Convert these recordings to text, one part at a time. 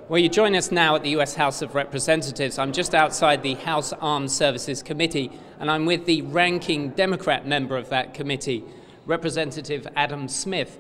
Well, you join us now at the US House of Representatives. I'm just outside the House Armed Services Committee, and I'm with the ranking Democrat member of that committee, Representative Adam Smith.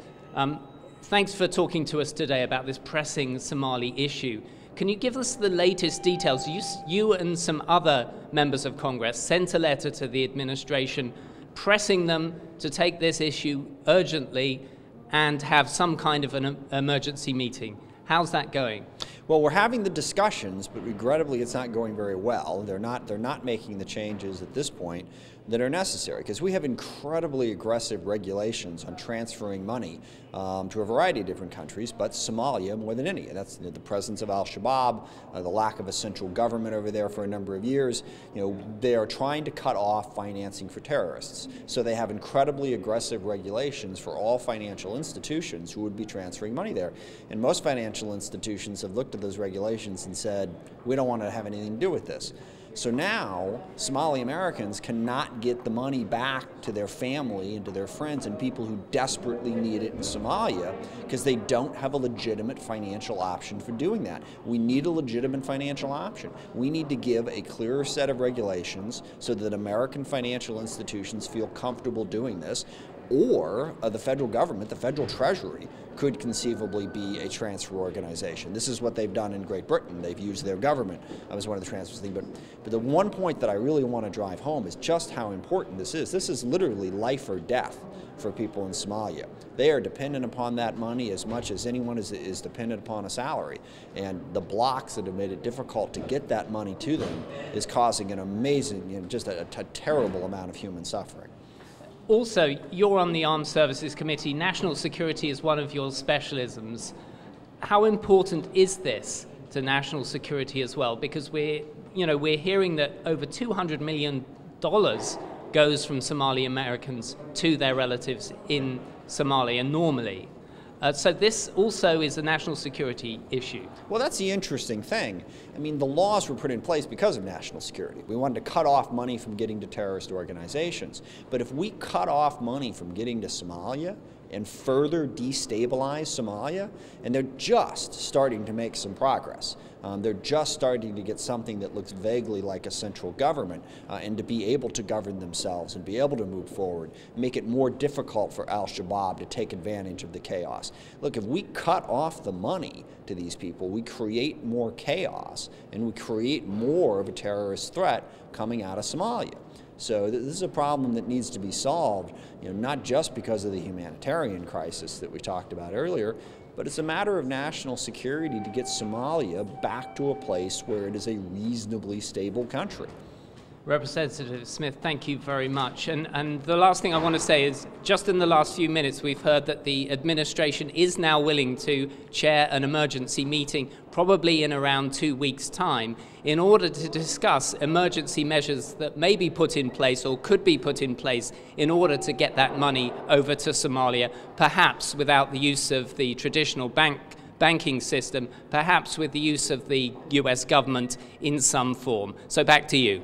Thanks for talking to us today about this pressing Somali issue. Can you give us the latest details? You and some other members of Congress sent a letter to the administration pressing them to take this issue urgently and have some kind of an emergency meeting. How's that going? Well, we're having the discussions, but regrettably it's not going very well. They're not making the changes at this point that are necessary, because we have incredibly aggressive regulations on transferring money to a variety of different countries, but Somalia more than any. That's the presence of al-Shabaab, the lack of a central government over there for a number of years. They are trying to cut off financing for terrorists. So they have incredibly aggressive regulations for all financial institutions who would be transferring money there. And most financial institutions have looked at those regulations and said, we don't want to have anything to do with this. So now Somali Americans cannot get the money back to their family and to their friends and people who desperately need it in Somalia because they don't have a legitimate financial option for doing that. We need a legitimate financial option. We need to give a clearer set of regulations so that American financial institutions feel comfortable doing this, or the federal government, the federal treasury, could conceivably be a transfer organization. This is what they've done in Great Britain. They've used their government as one of the transfers things. But the one point that I really want to drive home is just how important this is. This is literally life or death for people in Somalia. They are dependent upon that money as much as anyone is dependent upon a salary. And the blocks that have made it difficult to get that money to them is causing an amazing, just a terrible amount of human suffering. Also, you're on the Armed Services Committee. National security is one of your specialisms. How important is this to national security as well? Because we're hearing that over $200 million goes from Somali Americans to their relatives in Somalia normally. So this also is a national security issue. Well, that's the interesting thing. I mean, the laws were put in place because of national security. We wanted to cut off money from getting to terrorist organizations. But if we cut off money from getting to Somalia and further destabilize Somalia, and they're just starting to make some progress. They're just starting to get something that looks vaguely like a central government, and to be able to govern themselves and be able to move forward, make it more difficult for al-Shabaab to take advantage of the chaos. Look, if we cut off the money to these people, we create more chaos and we create more of a terrorist threat coming out of Somalia. So this is a problem that needs to be solved, not just because of the humanitarian crisis that we talked about earlier, but it's a matter of national security to get Somalia back to a place where it is a reasonably stable country. Representative Smith, thank you very much. And the last thing I want to say is, just in the last few minutes, we've heard that the administration is now willing to chair an emergency meeting, probably in around 2 weeks' time, in order to discuss emergency measures that may be put in place or could be put in place in order to get that money over to Somalia, perhaps without the use of the traditional banking system, perhaps with the use of the US government in some form. So back to you.